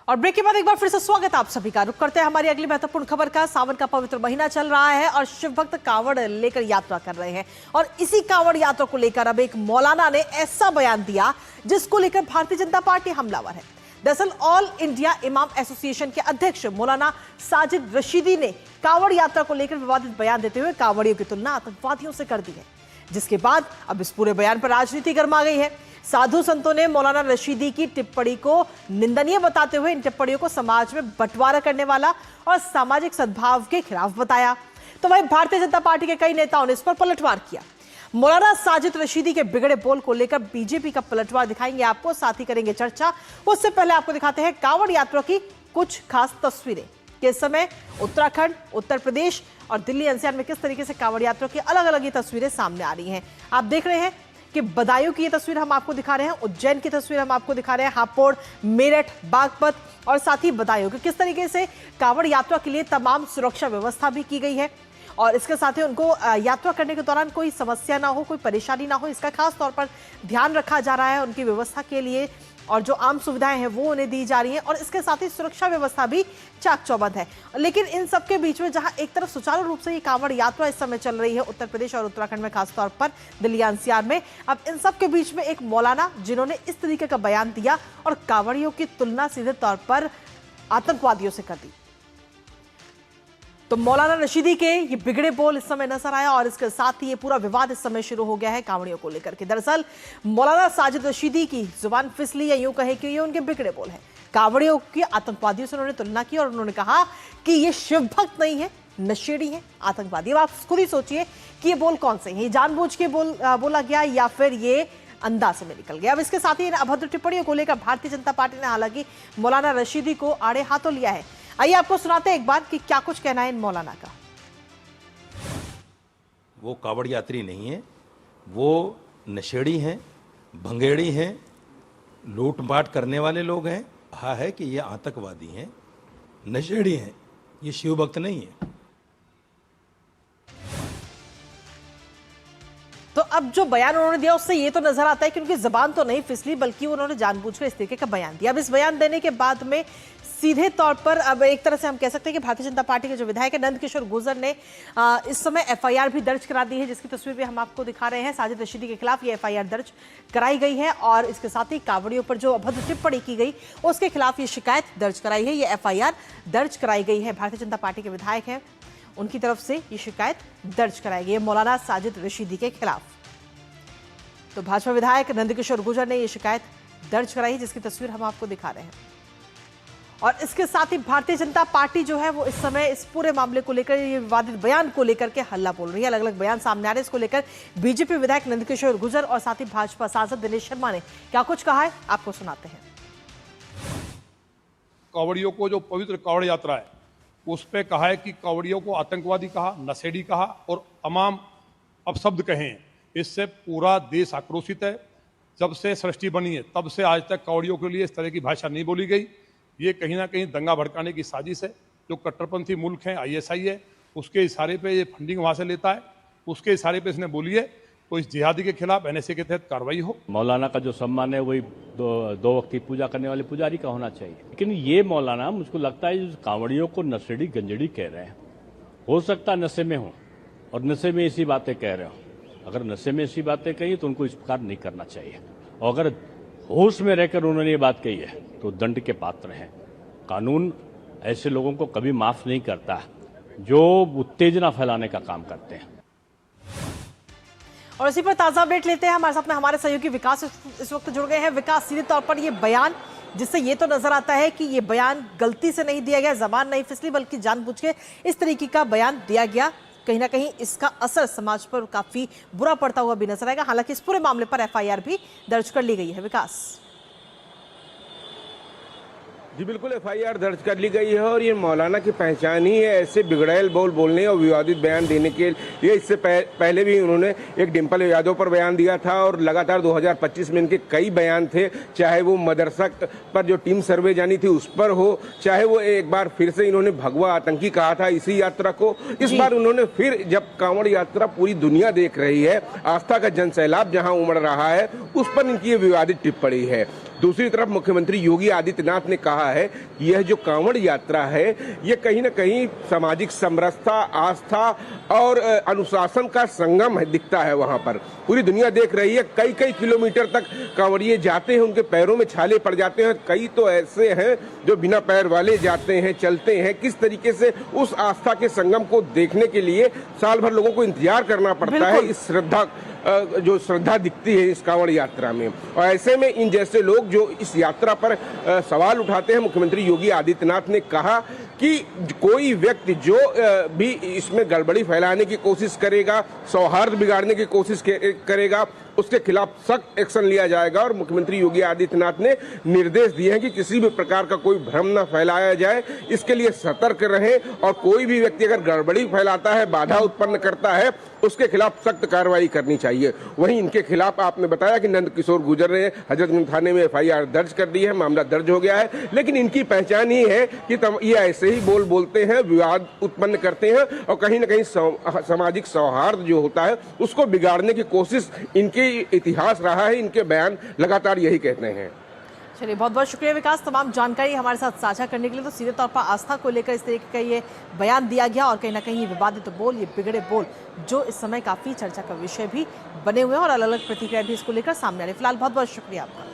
और ब्रेक के बाद एक बार फिर से स्वागत आप सभी का। रुक करते हैं हमारी अगली महत्वपूर्ण खबर का। सावन का पवित्र महीना चल रहा है और शिव भक्त कांवड़ लेकर यात्रा कर रहे हैं और इसी कांवड़ यात्रा को लेकर अब एक मौलाना ने ऐसा बयान दिया जिसको लेकर भारतीय जनता पार्टी हमलावर है। दरअसल ऑल इंडिया इमाम एसोसिएशन के अध्यक्ष मौलाना साजिद रशीदी ने कांवड़ यात्रा को लेकर विवादित बयान देते हुए कांवड़ियों की तुलना आतंकवादियों से कर दी है, जिसके बाद अब इस पूरे बयान पर राजनीति गर्मा गई है। साधु संतों ने मौलाना रशीदी की टिप्पणी को निंदनीय बताते हुए इन टिप्पणियों को समाज में बंटवारा करने वाला और सामाजिक सद्भाव के खिलाफ बताया। तो वहीं भारतीय जनता पार्टी के कई नेताओं ने इस पर पलटवार किया। मौलाना साजिद रशीदी के बिगड़े बोल को लेकर बीजेपी का पलटवार दिखाएंगे आपको, साथ ही करेंगे चर्चा। उससे पहले आपको दिखाते हैं कांवड़ यात्रा की कुछ खास तस्वीरें कि इस समय उत्तराखंड, उत्तर प्रदेश और दिल्ली एनसीआर में किस तरीके से कांवड़ यात्रा की अलग अलग ये तस्वीरें सामने आ रही हैं। आप देख रहे हैं कि बदायूं की ये तस्वीर हम आपको दिखा रहे हैं, उज्जैन की तस्वीर हम आपको दिखा रहे हैं, हापुड़, मेरठ, बागपत और साथ ही बदायूं कि किस तरीके से कांवड़ यात्रा के लिए तमाम सुरक्षा व्यवस्था भी की गई है और इसके साथ ही उनको यात्रा करने के दौरान कोई समस्या ना हो, कोई परेशानी ना हो, इसका खास तौर पर ध्यान रखा जा रहा है। उनकी व्यवस्था के लिए और जो आम सुविधाएं हैं वो उन्हें दी जा रही हैं और इसके साथ ही सुरक्षा व्यवस्था भी चाक चौबंद है। लेकिन इन सबके बीच में जहां एक तरफ सुचारू रूप से ये कांवड़ यात्रा इस समय चल रही है उत्तर प्रदेश और उत्तराखंड में, खासतौर पर दिल्ली एनसीआर में, अब इन सब के बीच में एक मौलाना जिन्होंने इस तरीके का बयान दिया और कांवड़ियों की तुलना सीधे तौर पर आतंकवादियों से कर दी। तो मौलाना रशीदी के ये बिगड़े बोल इस समय नजर आया और इसके साथ ही ये पूरा विवाद इस समय शुरू हो गया है कांवड़ियों को लेकर के। दरअसल मौलाना साजिद रशीदी की जुबान फिसली या यूं कहे कि ये उनके बिगड़े बोल है। कांवड़ियों की आतंकवादियों से उन्होंने तुलना की और उन्होंने कहा कि ये शिव भक्त नहीं है, नशेड़ी है, आतंकवादी। अब आप खुद ही सोचिए कि ये बोल कौन से हैं, ये जानबूझ के बोला गया या फिर ये अंदाज में निकल गया। अब इसके साथ ही इन अभद्र टिप्पणियों को लेकर भारतीय जनता पार्टी ने हालांकि मौलाना रशीदी को आड़े हाथों लिया है। आइए आपको सुनाते हैं एक बार कि क्या कुछ कहना है इन मौलाना का। वो कांवड़ यात्री नहीं है, वो नशेड़ी हैं, भंगेड़ी हैं, लूटपाट करने वाले लोग हैं। कहा है कि ये आतंकवादी हैं, नशेड़ी हैं, ये शिव भक्त नहीं है। तो अब जो बयान उन्होंने दिया उससे ये तो नजर आता है कि उनकी जुबान तो नहीं फिसली बल्कि उन्होंने जानबूझकर इस तरीके का बयान दिया। अब इस बयान देने के बाद में सीधे तौर पर अब एक तरह से हम कह सकते हैं कि भारतीय जनता पार्टी के जो विधायक है नंद किशोर गुर्जर ने इस समय एफआईआर भी दर्ज करा दी है, जिसकी तस्वीर भी हम आपको दिखा रहे हैं। साजिद रशीदी के खिलाफ ये एफआईआर दर्ज कराई गई है और इसके साथ ही कांवड़ियों पर जो अभद्र टिप्पणी की गई उसके खिलाफ ये शिकायत दर्ज कराई है, ये एफआईआर दर्ज कराई गई है। भारतीय जनता पार्टी के विधायक हैं, उनकी तरफ से ये शिकायत दर्ज कराई गई है मौलाना साजिद रशीदी के खिलाफ। तो भाजपा विधायक नंद किशोर गुर्जर ने ये शिकायत दर्ज कराई, जिसकी तस्वीर हम आपको दिखा रहे हैं। और इसके साथ ही भारतीय जनता पार्टी जो है वो इस समय इस पूरे मामले को लेकर, ये विवादित बयान को लेकर के हल्ला बोल रही है। अलग अलग बयान सामने आ रहे हैं। इसको लेकर बीजेपी विधायक नंद किशोर गुर्जर और साथ ही भाजपा सांसद दिनेश शर्मा ने क्या कुछ कहा है आपको सुनाते हैं। कांवड़ियों को जो पवित्र कांवड़ यात्रा है उस पर कहा है कि कांवड़ियों को आतंकवादी कहा, नशेड़ी कहा और तमाम अपशब्द कहे हैं। इससे पूरा देश आक्रोशित है। जब से सृष्टि बनी है तब से आज तक कांवड़ियों के लिए इस तरह की भाषा नहीं बोली गई। ये कहीं ना कहीं दंगा भड़काने की साजिश है। जो कट्टरपंथी मुल्क हैं, आईएसआई है, उसके इशारे पे ये फंडिंग वहाँ से लेता है, उसके इशारे पे इसने बोली है। तो इस जिहादी के खिलाफ एनएसए के तहत कार्रवाई हो। मौलाना का जो सम्मान है वही दो वक्त की पूजा करने वाले पुजारी का होना चाहिए। लेकिन ये मौलाना मुझको लगता है जो कांवड़ियों को नशेड़ी गंजड़ी कह रहे हैं, हो सकता है नशे में हो और नशे में ऐसी बातें कह रहे हो। अगर नशे में ऐसी बातें कही तो उनको इस प्रकार नहीं करना चाहिए। और अगर होश में रहकर उन्होंने ये बात कही है तो दंड के पात्र हैं। कानून ऐसे लोगों को कभी माफ नहीं करता जो उत्तेजना फैलाने का काम करते हैं। और इसी पर ताजा अपडेट लेते हैं। हमारे साथ में हमारे सहयोगी विकास इस वक्त जुड़ गए हैं। विकास, सीधे तौर पर ये बयान जिससे ये तो नजर आता है कि ये बयान गलती से नहीं दिया गया, जबान नहीं फिसली, बल्कि जानबूझ के इस तरीके का बयान दिया गया। कहीं ना कहीं इसका असर समाज पर काफी बुरा पड़ता हुआ भी नजर आएगा। हालांकि इस पूरे मामले पर एफआईआर भी दर्ज कर ली गई है। विकास जी बिल्कुल, एफआईआर दर्ज कर ली गई है और ये मौलाना की पहचान ही है ऐसे बिगड़ैल बोल बोलने और विवादित बयान देने के लिए। इससे पहले भी उन्होंने एक डिम्पल यादव पर बयान दिया था और लगातार 2025 में इनके कई बयान थे, चाहे वो मदरसा पर जो टीम सर्वे जानी थी उस पर हो, चाहे वो एक बार फिर से इन्होंने भगवा आतंकी कहा था इसी यात्रा को। इस बार उन्होंने फिर, जब कांवड़ यात्रा पूरी दुनिया देख रही है, आस्था का जनसैलाब जहाँ उमड़ रहा है, उस पर इनकी ये विवादित टिप्पणी है। दूसरी तरफ मुख्यमंत्री योगी आदित्यनाथ ने कहा है कि यह जो कांवड़ यात्रा है ये कहीं ना कहीं सामाजिक समरसता, आस्था और अनुशासन का संगम है, दिखता है। वहां पर पूरी दुनिया देख रही है, कई कई किलोमीटर तक कांवड़िए जाते हैं, उनके पैरों में छाले पड़ जाते हैं, कई तो ऐसे हैं जो बिना पैर वाले जाते हैं, चलते हैं। किस तरीके से उस आस्था के संगम को देखने के लिए साल भर लोगों को इंतजार करना पड़ता है, इस जो श्रद्धा दिखती है इस कांवड़ यात्रा में। और ऐसे में इन जैसे लोग जो इस यात्रा पर सवाल उठाते हैं, मुख्यमंत्री योगी आदित्यनाथ ने कहा कि कोई व्यक्ति जो भी इसमें गड़बड़ी फैलाने की कोशिश करेगा, सौहार्द बिगाड़ने की कोशिश करेगा, उसके खिलाफ सख्त एक्शन लिया जाएगा। और मुख्यमंत्री योगी आदित्यनाथ ने निर्देश दिए हैं कि किसी भी प्रकार का कोई भ्रम न फैलाया जाए, इसके लिए सतर्क रहें और कोई भी व्यक्ति अगर गड़बड़ी फैलाता है, बाधा उत्पन्न करता है, उसके खिलाफ सख्त कार्रवाई करनी चाहिए। वहीं इनके खिलाफ आपने बताया कि नंद किशोर गुर्जर ने हजरतगंज थाने में FIR दर्ज कर दी है, मामला दर्ज हो गया है। लेकिन इनकी पहचान ही है कि ये ऐसे ही बोलते हैं, विवाद उत्पन्न करते हैं और कहीं ना कहीं सामाजिक सौहार्द जो होता है उसको बिगाड़ने की कोशिश इनके इतिहास रहा है। इनके बयान लगातार यही कहते हैं। चलिए, बहुत बहुत शुक्रिया विकास, तमाम जानकारी हमारे साथ साझा करने के लिए। तो सीधे तौर पर आस्था को लेकर इस तरीके का ये बयान दिया गया और कहीं ना कहीं विवादित बोल, ये बिगड़े बोल जो इस समय काफी चर्चा का विषय भी बने हुए हैं और अलग अलग प्रतिक्रिया भी इसको लेकर सामने आ रही। फिलहाल बहुत बहुत शुक्रिया आपका।